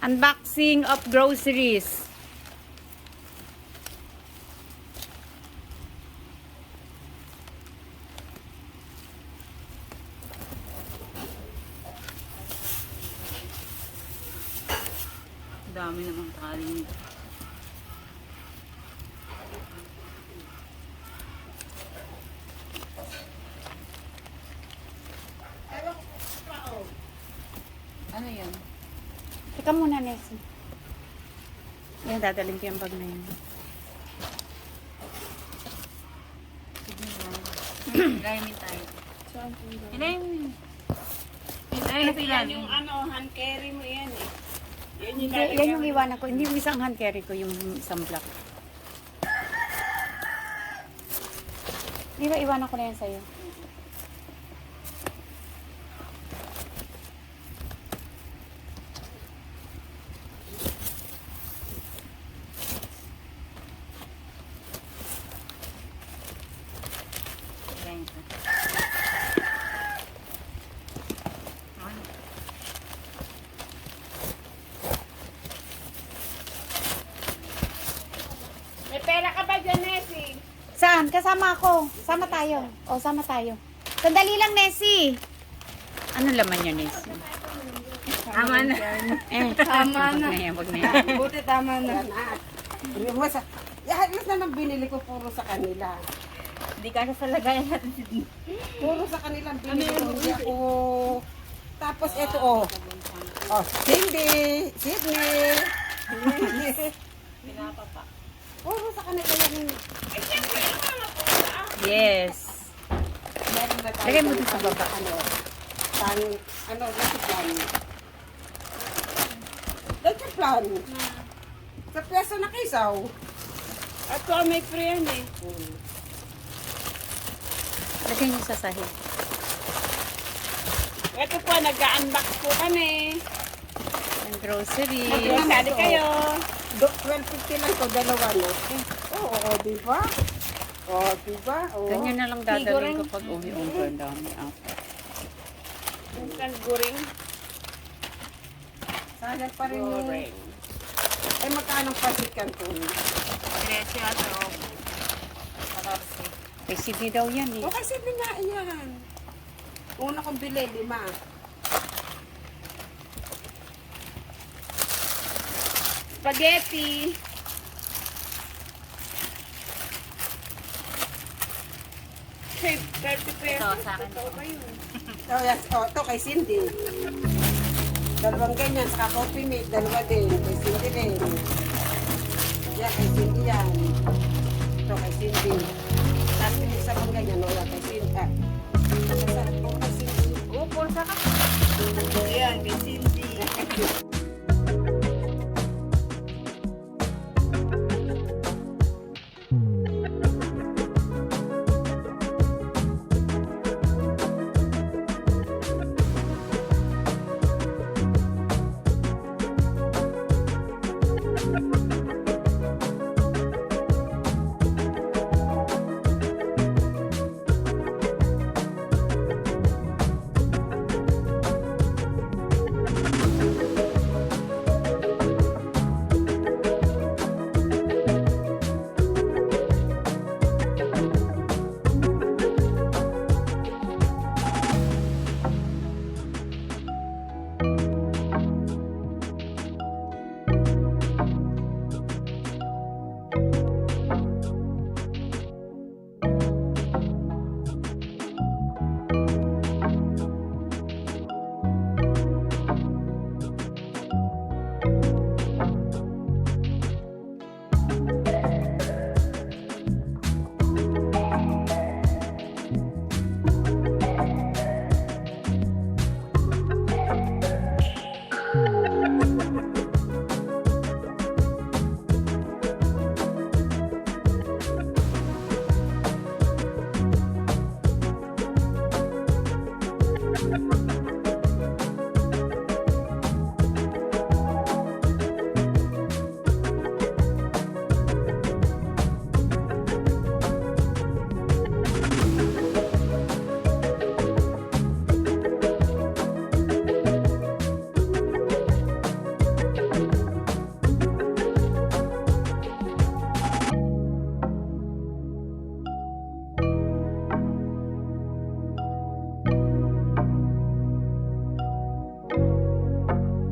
Unboxing of groceries. Dami namang tali nito. Ano yan? Teka muna, Nessie. Yan, dadalhin ko yung bag na yun. Ilayamin tayo. Ilayamin. Ilayamin yan. Yung hand carry mo yan eh. Yan yung iwanan ko. Hindi yung isang hand carry ko, yung isang black. Di ba iwanan ko na yan sa'yo? May pera ka ba dyan, Nessie? Saan? Kasama ako. Sama tayo. O, sama tayo. Sandali lang, Nessie. Ano laman niya, Nessie? Tama na. Tama na. Wag na yan. Buti tama na. Lahat na nang binili ko puro sa kanila. Hindi ka sa lagayan natin si Dee. Puro sa kanilang binili ko. Hindi ako... Tapos ito oh. Oh, Sydney. Pinapapa. Puro sa kanila yung... Yes. Meron na tayo. Lagay mo dun sa baba. Plan. Dati plan. Sa piyesa na Kisaw. At ko may free yan eh. Lagay niyo sa sahig. Ito po, nag-unbox po kami. Ang grocery. Mag-grocery kayo. 12.50 lang to, dalawa no. Oo, diba? Oo, diba? Oo. Ganyan na lang dadalhin ko pag uwi-uwi. Ang dami. Minsan guring. Sayang pa rin yung... Guring. Ay, magkano pasit kan to? Diretso ato. May Sydney daw yan eh. O, kasi nga yan. Una kong bili, 5. Spaghetti. Hey, 30 pesos. Ito, sa akin. Totoo ba yun? Oh, yes. Oh, ito kay Cindy. Dalawang ganyan, saka coffee mate, dalawa din. Kay Cindy rin. Yan, kay Cindy yan. Ito kay Cindy. Tapos yung isa pang ganyan, no, yan, kay Cindy. Kay Cindy. Upol sa ka. Ayan, kay Cindy.